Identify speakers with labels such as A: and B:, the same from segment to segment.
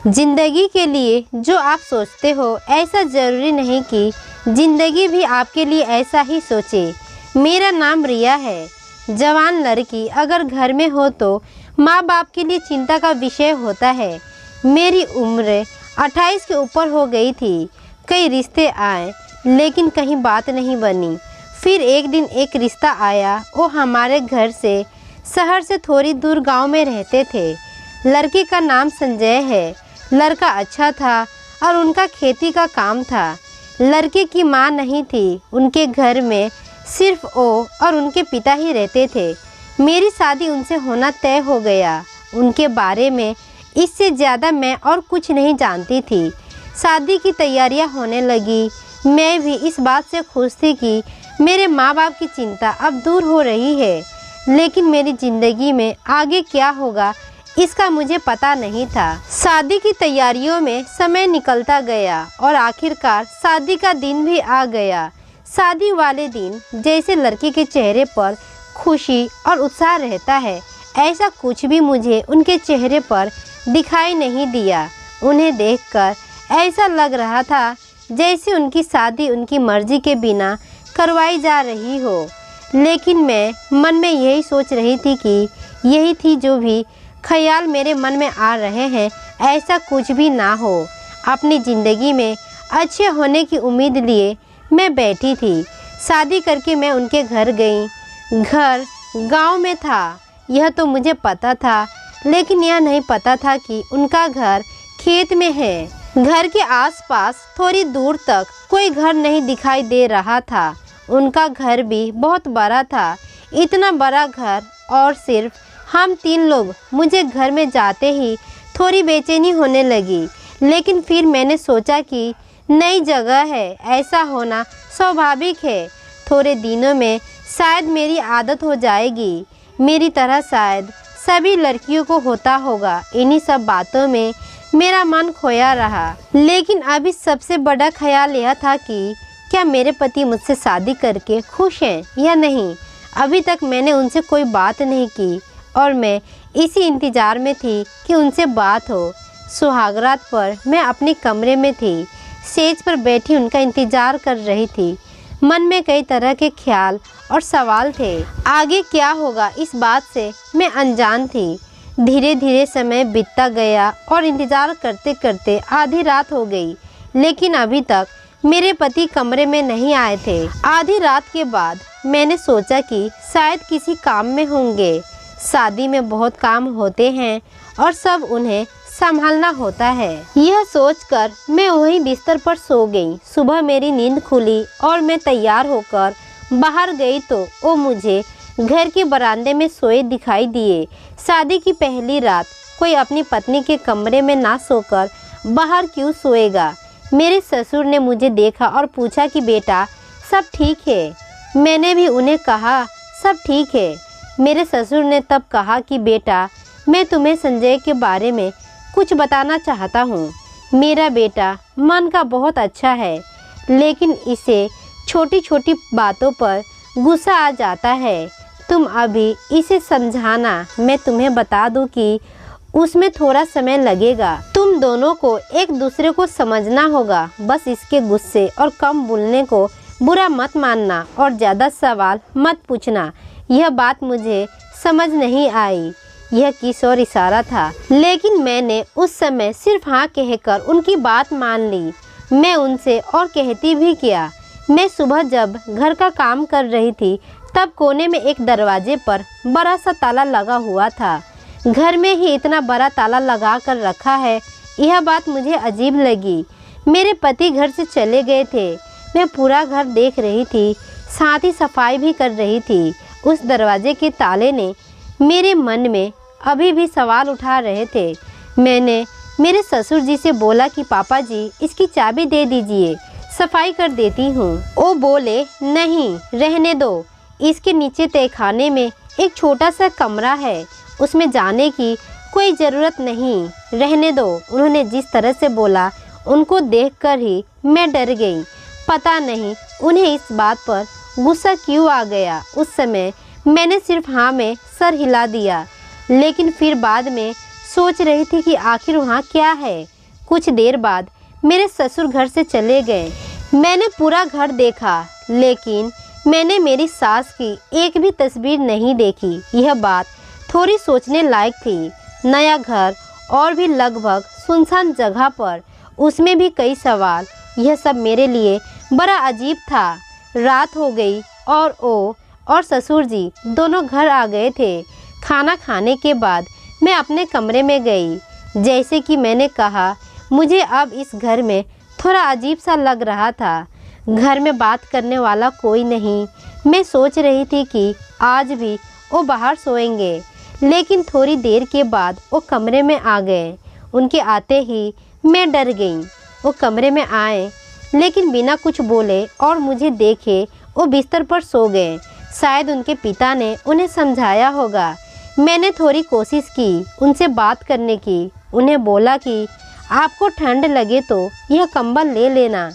A: जिंदगी के लिए जो आप सोचते हो ऐसा ज़रूरी नहीं कि जिंदगी भी आपके लिए ऐसा ही सोचे। मेरा नाम रिया है। जवान लड़की अगर घर में हो तो माँ बाप के लिए चिंता का विषय होता है। मेरी उम्र 28 के ऊपर हो गई थी। कई रिश्ते आए लेकिन कहीं बात नहीं बनी। फिर एक दिन एक रिश्ता आया। वो हमारे घर से शहर से थोड़ी दूर गांव में रहते थे। लड़के का नाम संजय है। लड़का अच्छा था और उनका खेती का काम था। लड़के की माँ नहीं थी। उनके घर में सिर्फ वो और उनके पिता ही रहते थे। मेरी शादी उनसे होना तय हो गया। उनके बारे में इससे ज़्यादा मैं और कुछ नहीं जानती थी। शादी की तैयारियां होने लगी। मैं भी इस बात से खुश थी कि मेरे माँ बाप की चिंता अब दूर हो रही है, लेकिन मेरी ज़िंदगी में आगे क्या होगा इसका मुझे पता नहीं था। शादी की तैयारियों में समय निकलता गया और आखिरकार शादी का दिन भी आ गया। शादी वाले दिन जैसे लड़के के चेहरे पर खुशी और उत्साह रहता है, ऐसा कुछ भी मुझे उनके चेहरे पर दिखाई नहीं दिया। उन्हें देखकर ऐसा लग रहा था जैसे उनकी शादी उनकी मर्जी के बिना करवाई जा रही हो। लेकिन मैं मन में यही सोच रही थी कि यही थी जो भी ख्याल मेरे मन में आ रहे हैं, ऐसा कुछ भी ना हो। अपनी ज़िंदगी में अच्छे होने की उम्मीद लिए मैं बैठी थी। शादी करके मैं उनके घर गई। घर गांव में था यह तो मुझे पता था, लेकिन यह नहीं पता था कि उनका घर खेत में है। घर के आसपास थोड़ी दूर तक कोई घर नहीं दिखाई दे रहा था। उनका घर भी बहुत बड़ा था। इतना बड़ा घर और सिर्फ हम 3 लोग। मुझे घर में जाते ही थोड़ी बेचैनी होने लगी, लेकिन फिर मैंने सोचा कि नई जगह है, ऐसा होना स्वाभाविक है। थोड़े दिनों में शायद मेरी आदत हो जाएगी। मेरी तरह शायद सभी लड़कियों को होता होगा। इन्हीं सब बातों में मेरा मन खोया रहा। लेकिन अभी सबसे बड़ा ख्याल यह था कि क्या मेरे पति मुझसे शादी करके खुश हैं या नहीं। अभी तक मैंने उनसे कोई बात नहीं की और मैं इसी इंतज़ार में थी कि उनसे बात हो। सुहागरात पर मैं अपने कमरे में थी, सेज पर बैठी उनका इंतज़ार कर रही थी। मन में कई तरह के ख्याल और सवाल थे। आगे क्या होगा इस बात से मैं अनजान थी। धीरे धीरे समय बीतता गया और इंतज़ार करते करते आधी रात हो गई, लेकिन अभी तक मेरे पति कमरे में नहीं आए थे। आधी रात के बाद मैंने सोचा कि शायद किसी काम में होंगे। शादी में बहुत काम होते हैं और सब उन्हें संभालना होता है। यह सोचकर मैं वहीं बिस्तर पर सो गई। सुबह मेरी नींद खुली और मैं तैयार होकर बाहर गई तो वो मुझे घर के बरामदे में सोए दिखाई दिए। शादी की पहली रात कोई अपनी पत्नी के कमरे में ना सोकर बाहर क्यों सोएगा। मेरे ससुर ने मुझे देखा और पूछा कि बेटा सब ठीक है। मैंने भी उन्हें कहा सब ठीक है। मेरे ससुर ने तब कहा कि बेटा मैं तुम्हें संजय के बारे में कुछ बताना चाहता हूँ। मेरा बेटा मन का बहुत अच्छा है, लेकिन इसे छोटी छोटी बातों पर गुस्सा आ जाता है। तुम अभी इसे समझाना। मैं तुम्हें बता दूँ कि उसमें थोड़ा समय लगेगा। तुम दोनों को एक दूसरे को समझना होगा। बस इसके गुस्से और कम बोलने को बुरा मत मानना और ज़्यादा सवाल मत पूछना। यह बात मुझे समझ नहीं आई। यह किशोर इशारा था, लेकिन मैंने उस समय सिर्फ हाँ कहकर उनकी बात मान ली। मैं उनसे और कहती भी किया। मैं सुबह जब घर का काम कर रही थी तब कोने में एक दरवाजे पर बड़ा सा ताला लगा हुआ था। घर में ही इतना बड़ा ताला लगा कर रखा है, यह बात मुझे अजीब लगी। मेरे पति घर से चले गए थे। मैं पूरा घर देख रही थी, साथ ही सफाई भी कर रही थी। उस दरवाजे के ताले ने मेरे मन में अभी भी सवाल उठा रहे थे। मैंने मेरे ससुर जी से बोला कि पापा जी इसकी चाबी दे दीजिए, सफाई कर देती हूँ। वो बोले नहीं रहने दो, इसके नीचे तहखाने में एक छोटा सा कमरा है, उसमें जाने की कोई ज़रूरत नहीं, रहने दो। उन्होंने जिस तरह से बोला उनको देखकर ही मैं डर गई। पता नहीं उन्हें इस बात पर गुस्सा क्यों आ गया। उस समय मैंने सिर्फ हाँ में सर हिला दिया, लेकिन फिर बाद में सोच रही थी कि आखिर वहाँ क्या है। कुछ देर बाद मेरे ससुर घर से चले गए। मैंने पूरा घर देखा, लेकिन मैंने मेरी सास की एक भी तस्वीर नहीं देखी। यह बात थोड़ी सोचने लायक थी। नया घर और भी लगभग सुनसान जगह पर, उसमें भी कई सवाल। यह सब मेरे लिए बड़ा अजीब था। रात हो गई और ओ और ससुर जी दोनों घर आ गए थे। खाना खाने के बाद मैं अपने कमरे में गई। जैसे कि मैंने कहा, मुझे अब इस घर में थोड़ा अजीब सा लग रहा था। घर में बात करने वाला कोई नहीं। मैं सोच रही थी कि आज भी वो बाहर सोएंगे, लेकिन थोड़ी देर के बाद वो कमरे में आ गए। उनके आते ही मैं डर गई। वो कमरे में आए, लेकिन बिना कुछ बोले और मुझे देखे वो बिस्तर पर सो गए। शायद उनके पिता ने उन्हें समझाया होगा। मैंने थोड़ी कोशिश की उनसे बात करने की। उन्हें बोला कि आपको ठंड लगे तो यह कंबल ले लेना,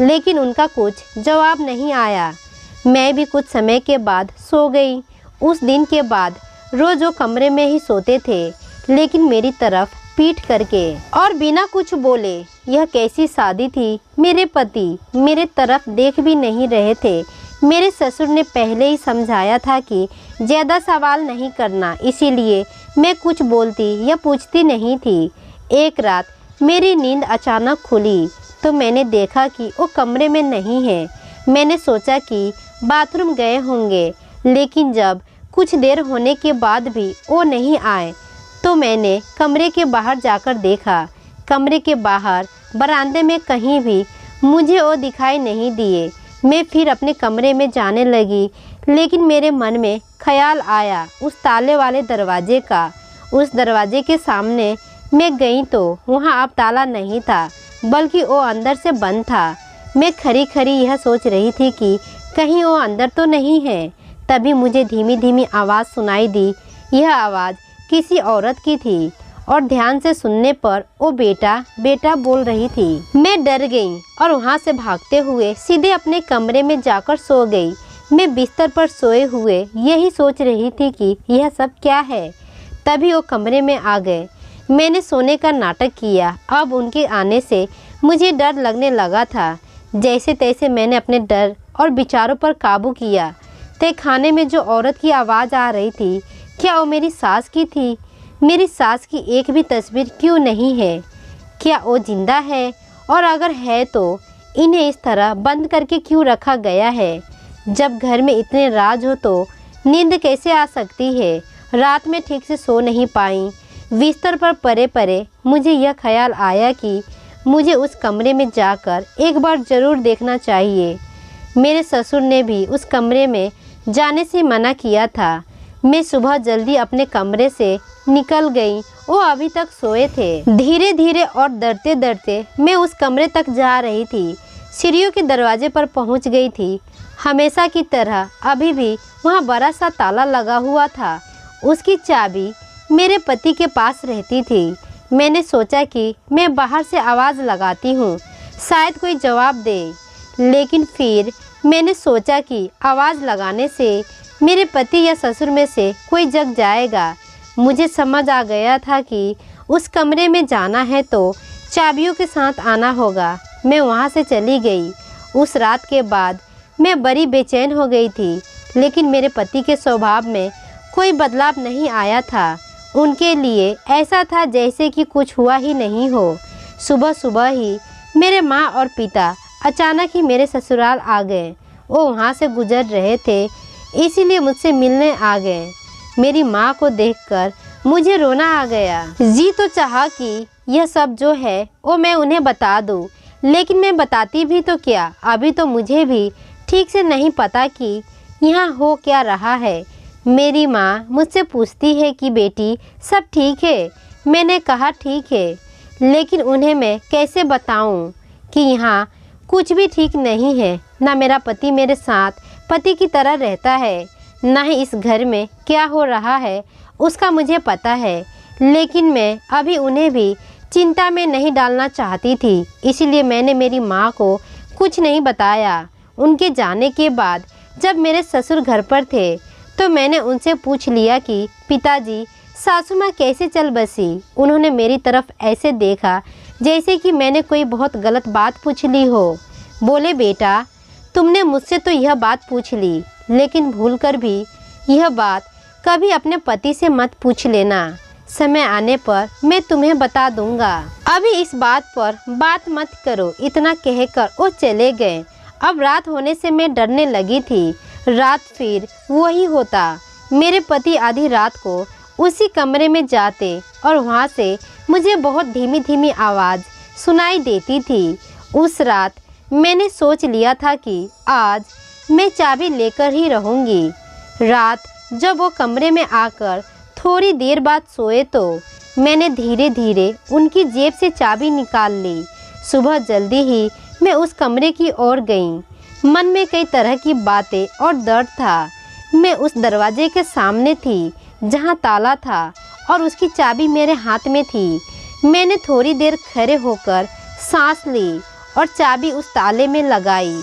A: लेकिन उनका कुछ जवाब नहीं आया। मैं भी कुछ समय के बाद सो गई। उस दिन के बाद रोज़ वो कमरे में ही सोते थे, लेकिन मेरी तरफ पीठ करके और बिना कुछ बोले। यह कैसी शादी थी? मेरे पति मेरे तरफ देख भी नहीं रहे थे। मेरे ससुर ने पहले ही समझाया था कि ज़्यादा सवाल नहीं करना, इसीलिए मैं कुछ बोलती या पूछती नहीं थी। एक रात मेरी नींद अचानक खुली तो मैंने देखा कि वो कमरे में नहीं है। मैंने सोचा कि बाथरूम गए होंगे, लेकिन जब कुछ देर होने के बाद भी वो नहीं आए तो मैंने कमरे के बाहर जाकर देखा। कमरे के बाहर बरामदे में कहीं भी मुझे वो दिखाई नहीं दिए। मैं फिर अपने कमरे में जाने लगी, लेकिन मेरे मन में ख्याल आया उस ताले वाले दरवाजे का। उस दरवाजे के सामने मैं गई तो वहाँ अब ताला नहीं था, बल्कि वो अंदर से बंद था। मैं खरी खरी यह सोच रही थी कि कहीं वो अंदर तो नहीं है। तभी मुझे धीमी धीमी आवाज़ सुनाई दी। यह आवाज़ किसी औरत की थी और ध्यान से सुनने पर वो बेटा बेटा बोल रही थी। मैं डर गई और वहाँ से भागते हुए सीधे अपने कमरे में जाकर सो गई। मैं बिस्तर पर सोए हुए यही सोच रही थी कि यह सब क्या है। तभी वो कमरे में आ गए। मैंने सोने का नाटक किया। अब उनके आने से मुझे डर लगने लगा था। जैसे तैसे मैंने अपने डर और विचारों पर काबू किया। तय खाने में जो औरत की आवाज़ आ रही थी, क्या वो मेरी सास की थी? मेरी सास की एक भी तस्वीर क्यों नहीं है? क्या वो जिंदा है? और अगर है तो इन्हें इस तरह बंद करके क्यों रखा गया है? जब घर में इतने राज हो तो नींद कैसे आ सकती है? रात में ठीक से सो नहीं पाई। बिस्तर पर पड़े पड़े मुझे यह ख्याल आया कि मुझे उस कमरे में जाकर एक बार ज़रूर देखना चाहिए। मेरे ससुर ने भी उस कमरे में जाने से मना किया था। मैं सुबह जल्दी अपने कमरे से निकल गई। वो अभी तक सोए थे। धीरे धीरे और डरते डरते मैं उस कमरे तक जा रही थी। सीढ़ियों के दरवाजे पर पहुंच गई थी। हमेशा की तरह अभी भी वहां बड़ा सा ताला लगा हुआ था। उसकी चाबी मेरे पति के पास रहती थी। मैंने सोचा कि मैं बाहर से आवाज़ लगाती हूँ, शायद कोई जवाब दे। लेकिन फिर मैंने सोचा कि आवाज़ लगाने से मेरे पति या ससुर में से कोई जग जाएगा। मुझे समझ आ गया था कि उस कमरे में जाना है तो चाबियों के साथ आना होगा। मैं वहाँ से चली गई। उस रात के बाद मैं बड़ी बेचैन हो गई थी, लेकिन मेरे पति के स्वभाव में कोई बदलाव नहीं आया था। उनके लिए ऐसा था जैसे कि कुछ हुआ ही नहीं हो। सुबह सुबह ही मेरे माँ और पिता अचानक ही मेरे ससुराल आ गए। वो वहाँ से गुजर रहे थे, इसीलिए मुझसे मिलने आ गए। मेरी माँ को देखकर मुझे रोना आ गया। जी तो चाहा कि यह सब जो है वो मैं उन्हें बता दूँ, लेकिन मैं बताती भी तो क्या? अभी तो मुझे भी ठीक से नहीं पता कि यहाँ हो क्या रहा है। मेरी माँ मुझसे पूछती है कि बेटी सब ठीक है। मैंने कहा ठीक है, लेकिन उन्हें मैं कैसे बताऊँ कि यहाँ कुछ भी ठीक नहीं है। ना मेरा पति मेरे साथ पति की तरह रहता है, ना ही इस घर में क्या हो रहा है उसका मुझे पता है। लेकिन मैं अभी उन्हें भी चिंता में नहीं डालना चाहती थी, इसीलिए मैंने मेरी माँ को कुछ नहीं बताया। उनके जाने के बाद जब मेरे ससुर घर पर थे तो मैंने उनसे पूछ लिया कि पिताजी सासू माँ कैसे चल बसी। उन्होंने मेरी तरफ ऐसे देखा जैसे कि मैंने कोई बहुत गलत बात पूछ ली हो। बोले, बेटा तुमने मुझसे तो यह बात पूछ ली, लेकिन भूलकर भी यह बात कभी अपने पति से मत पूछ लेना। समय आने पर मैं तुम्हें बता दूंगा। अभी इस बात पर बात मत करो। इतना कहकर वो चले गए। अब रात होने से मैं डरने लगी थी। रात फिर वही होता। मेरे पति आधी रात को उसी कमरे में जाते और वहाँ से मुझे बहुत धीमी धीमी आवाज़ सुनाई देती थी। उस रात मैंने सोच लिया था कि आज मैं चाबी लेकर ही रहूँगी। रात जब वो कमरे में आकर थोड़ी देर बाद सोए तो मैंने धीरे धीरे उनकी जेब से चाबी निकाल ली। सुबह जल्दी ही मैं उस कमरे की ओर गई। मन में कई तरह की बातें और दर्द था। मैं उस दरवाजे के सामने थी जहां ताला था और उसकी चाबी मेरे हाथ में थी। मैंने थोड़ी देर खड़े होकर सांस ली और चाबी उस ताले में लगाई,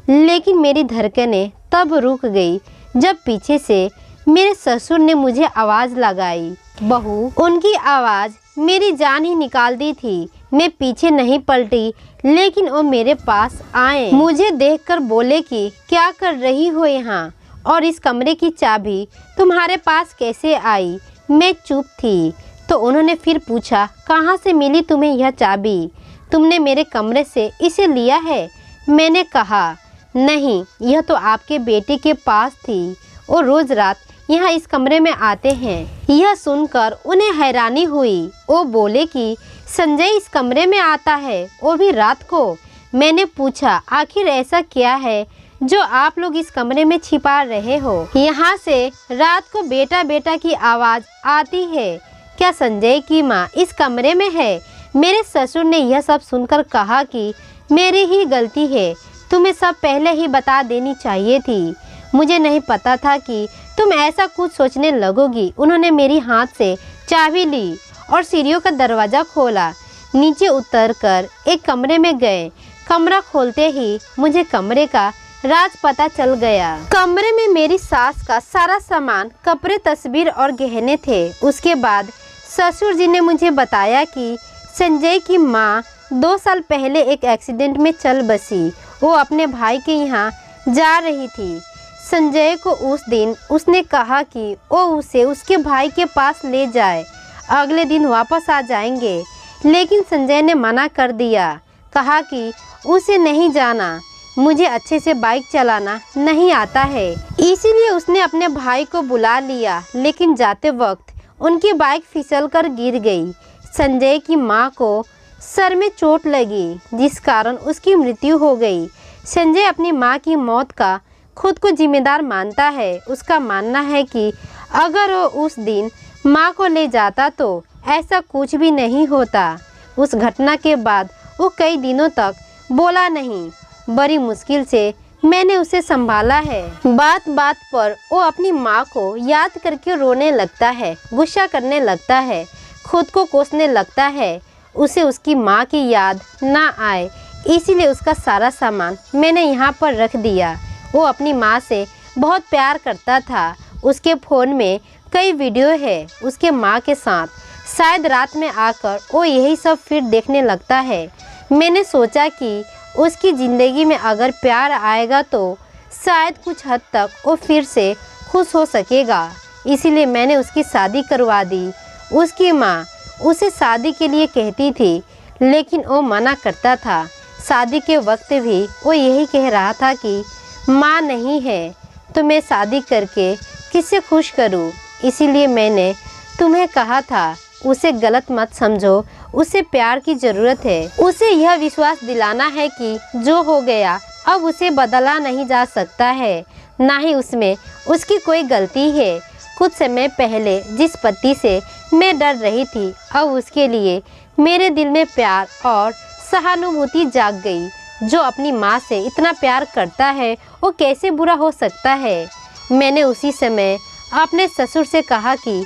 A: लेकिन मेरी धड़कनें तब रुक गई जब पीछे से मेरे ससुर ने मुझे आवाज़ लगाई। बहू, उनकी आवाज़ मेरी जान ही निकाल दी थी। मैं पीछे नहीं पलटी, लेकिन वो मेरे पास आए। मुझे देखकर बोले कि क्या कर रही हो यहाँ, और इस कमरे की चाबी तुम्हारे पास कैसे आई। मैं चुप थी तो उन्होंने फिर पूछा, कहाँ से मिली तुम्हें यह चाबी? तुमने मेरे कमरे से इसे लिया है? मैंने कहा, नहीं, यह तो आपके बेटे के पास थी। वो रोज़ रात यहाँ इस कमरे में आते हैं। यह सुनकर उन्हें हैरानी हुई। वो बोले कि संजय इस कमरे में आता है, वो भी रात को। मैंने पूछा, आखिर ऐसा क्या है जो आप लोग इस कमरे में छिपा रहे हो? यहाँ से रात को बेटा बेटा की आवाज़ आती है। क्या संजय की माँ इस कमरे में है? मेरे ससुर ने यह सब सुनकर कहा कि मेरी ही गलती है, तुम्हें सब पहले ही बता देनी चाहिए थी। मुझे नहीं पता था कि तुम ऐसा कुछ सोचने लगोगी। उन्होंने मेरी हाथ से चाबी ली और सीढ़ियों का दरवाज़ा खोला। नीचे उतरकर एक कमरे में गए। कमरा खोलते ही मुझे कमरे का राज पता चल गया। कमरे में मेरी सास का सारा सामान, कपड़े, तस्वीर और गहने थे। उसके बाद ससुर जी ने मुझे बताया कि संजय की माँ 2 साल पहले एक एक्सीडेंट में चल बसी। वो अपने भाई के यहाँ जा रही थी। संजय को उस दिन उसने कहा कि वो उसे उसके भाई के पास ले जाए, अगले दिन वापस आ जाएंगे। लेकिन संजय ने मना कर दिया, कहा कि उसे नहीं जाना, मुझे अच्छे से बाइक चलाना नहीं आता है। इसीलिए उसने अपने भाई को बुला लिया, लेकिन जाते वक्त उनकी बाइक फिसलकर गिर गई। संजय की माँ को सर में चोट लगी, जिस कारण उसकी मृत्यु हो गई। संजय अपनी माँ की मौत का खुद को जिम्मेदार मानता है। उसका मानना है कि अगर वो उस दिन माँ को ले जाता तो ऐसा कुछ भी नहीं होता। उस घटना के बाद वो कई दिनों तक बोला नहीं। बड़ी मुश्किल से मैंने उसे संभाला है। बात बात पर वो अपनी माँ को याद करके रोने लगता है, गुस्सा करने लगता है, खुद को कोसने लगता है। उसे उसकी माँ की याद ना आए, इसीलिए उसका सारा सामान मैंने यहाँ पर रख दिया। वो अपनी माँ से बहुत प्यार करता था। उसके फ़ोन में कई वीडियो है उसके माँ के साथ। शायद रात में आकर वो यही सब फिर देखने लगता है। मैंने सोचा कि उसकी ज़िंदगी में अगर प्यार आएगा तो शायद कुछ हद तक वो फिर से खुश हो सकेगा। इसीलिए मैंने उसकी शादी करवा दी। उसकी माँ उसे शादी के लिए कहती थी, लेकिन वो मना करता था। शादी के वक्त भी वो यही कह रहा था कि माँ नहीं है तो मैं शादी करके किससे खुश करूँ। इसीलिए मैंने तुम्हें कहा था उसे गलत मत समझो, उसे प्यार की ज़रूरत है। उसे यह विश्वास दिलाना है कि जो हो गया अब उसे बदला नहीं जा सकता है, ना ही उसमें उसकी कोई गलती है। कुछ समय पहले जिस पति से मैं डर रही थी, अब उसके लिए मेरे दिल में प्यार और सहानुभूति जाग गई। जो अपनी माँ से इतना प्यार करता है वो कैसे बुरा हो सकता है। मैंने उसी समय अपने ससुर से कहा कि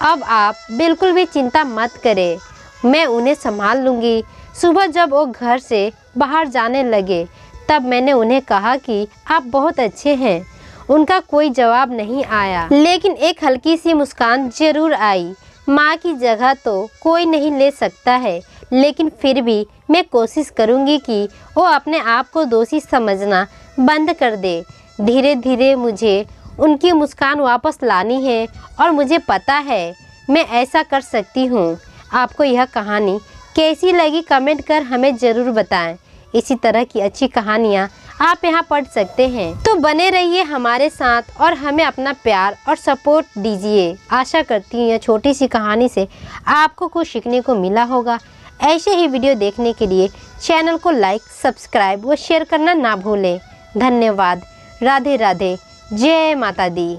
A: अब आप बिल्कुल भी चिंता मत करें, मैं उन्हें संभाल लूँगी। सुबह जब वो घर से बाहर जाने लगे तब मैंने उन्हें कहा कि आप बहुत अच्छे हैं। उनका कोई जवाब नहीं आया, लेकिन एक हल्की सी मुस्कान जरूर आई। माँ की जगह तो कोई नहीं ले सकता है, लेकिन फिर भी मैं कोशिश करूँगी कि वो अपने आप को दोषी समझना बंद कर दे। धीरे धीरे मुझे उनकी मुस्कान वापस लानी है और मुझे पता है मैं ऐसा कर सकती हूँ। आपको यह कहानी कैसी लगी कमेंट कर हमें ज़रूर बताएं। इसी तरह की अच्छी कहानियाँ आप यहाँ पढ़ सकते हैं, तो बने रहिए हमारे साथ और हमें अपना प्यार और सपोर्ट दीजिए। आशा करती हूँ यह छोटी सी कहानी से आपको कुछ सीखने को मिला होगा। ऐसे ही वीडियो देखने के लिए चैनल को लाइक, सब्सक्राइब व शेयर करना ना भूलें। धन्यवाद। राधे राधे। जय माता दी।